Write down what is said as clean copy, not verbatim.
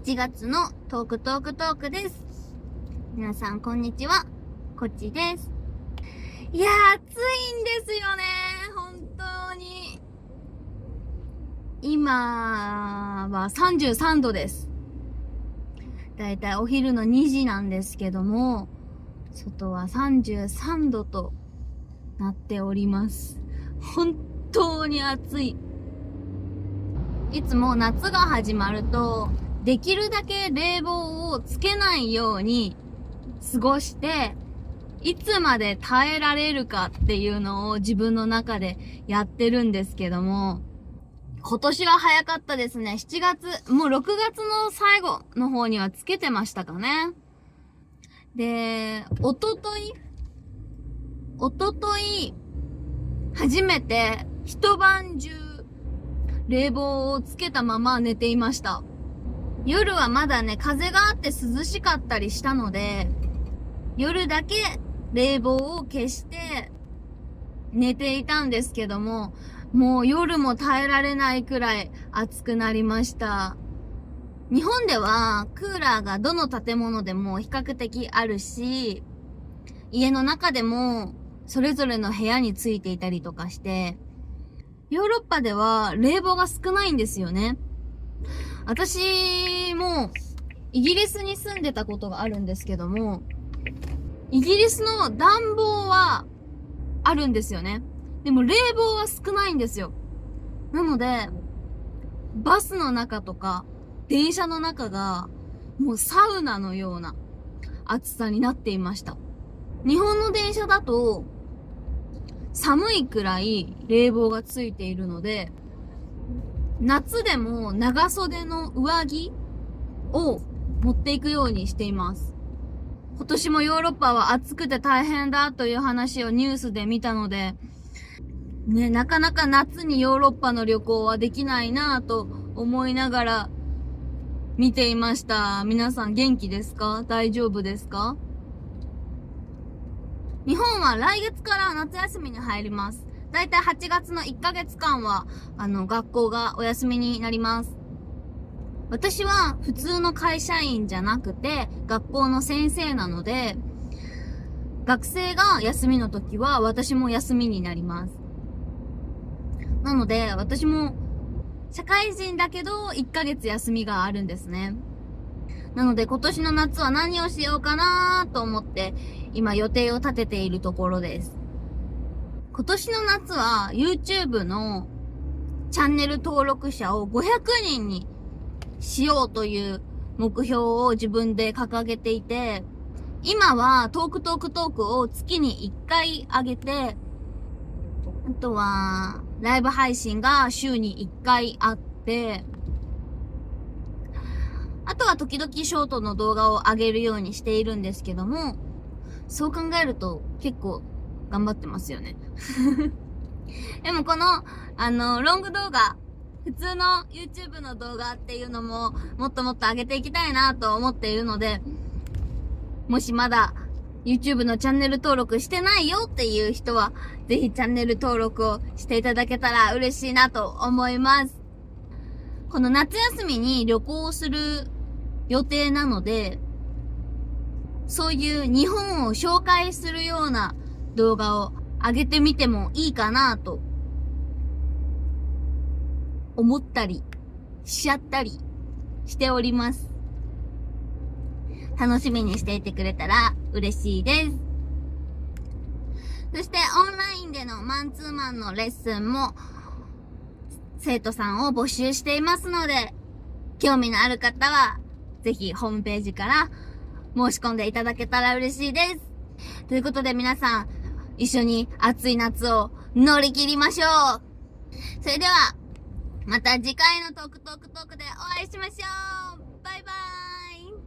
7月のトークです。皆さんこんにちは、こっちです。いやー、暑いんですよね、本当に。今は33度です。だいたいお昼の2時なんですけども、外は33度となっております。本当に暑い。いつも夏が始まると、できるだけ冷房をつけないように過ごして、いつまで耐えられるかっていうのを自分の中でやってるんですけども、今年は早かったですね。7月、もう6月の最後の方にはつけてましたかね。で、おととい、初めて一晩中冷房をつけたまま寝ていました。夜はまだね、風があって涼しかったりしたので、夜だけ冷房を消して寝ていたんですけども、もう夜も耐えられないくらい暑くなりました。日本ではクーラーがどの建物でも比較的あるし、家の中でもそれぞれの部屋についていたりとかして、ヨーロッパでは冷房が少ないんですよね。私もイギリスに住んでたことがあるんですけども、イギリスの暖房はあるんですよね。でも冷房は少ないんですよ。なので、バスの中とか電車の中がもうサウナのような暑さになっていました。日本の電車だと寒いくらい冷房がついているので、夏でも長袖の上着を持っていくようにしています。今年もヨーロッパは暑くて大変だという話をニュースで見たので、ね、なかなか夏にヨーロッパの旅行はできないなぁと思いながら見ていました。皆さん元気ですか？大丈夫ですか？日本は来月から夏休みに入ります。だいたい8月の1ヶ月間は、学校がお休みになります。私は普通の会社員じゃなくて、学校の先生なので、学生が休みの時は私も休みになります。なので、私も社会人だけど1ヶ月休みがあるんですね。なので今年の夏は何をしようかなと思って、今予定を立てているところです。今年の夏は YouTube のチャンネル登録者を500人にしようという目標を自分で掲げていて、今はトークを月に1回上げて、あとはライブ配信が週に1回あって、あとは時々ショートの動画を上げるようにしているんですけども、そう考えると結構頑張ってますよね。でもこの、ロング動画、普通の YouTube の動画っていうのももっともっと上げていきたいなと思っているので、もしまだ YouTube のチャンネル登録してないよっていう人は、ぜひチャンネル登録をしていただけたら嬉しいなと思います。この夏休みに旅行をする予定なので、そういう日本を紹介するような動画を上げてみてもいいかなと思ったりしちゃったりしております。楽しみにしていてくれたら嬉しいです。そしてオンラインでのマンツーマンのレッスンも生徒さんを募集していますので、興味のある方はぜひホームページから申し込んでいただけたら嬉しいです。ということで皆さん、一緒に暑い夏を乗り切りましょう。それでは、また次回のトークでお会いしましょう。バイバーイ。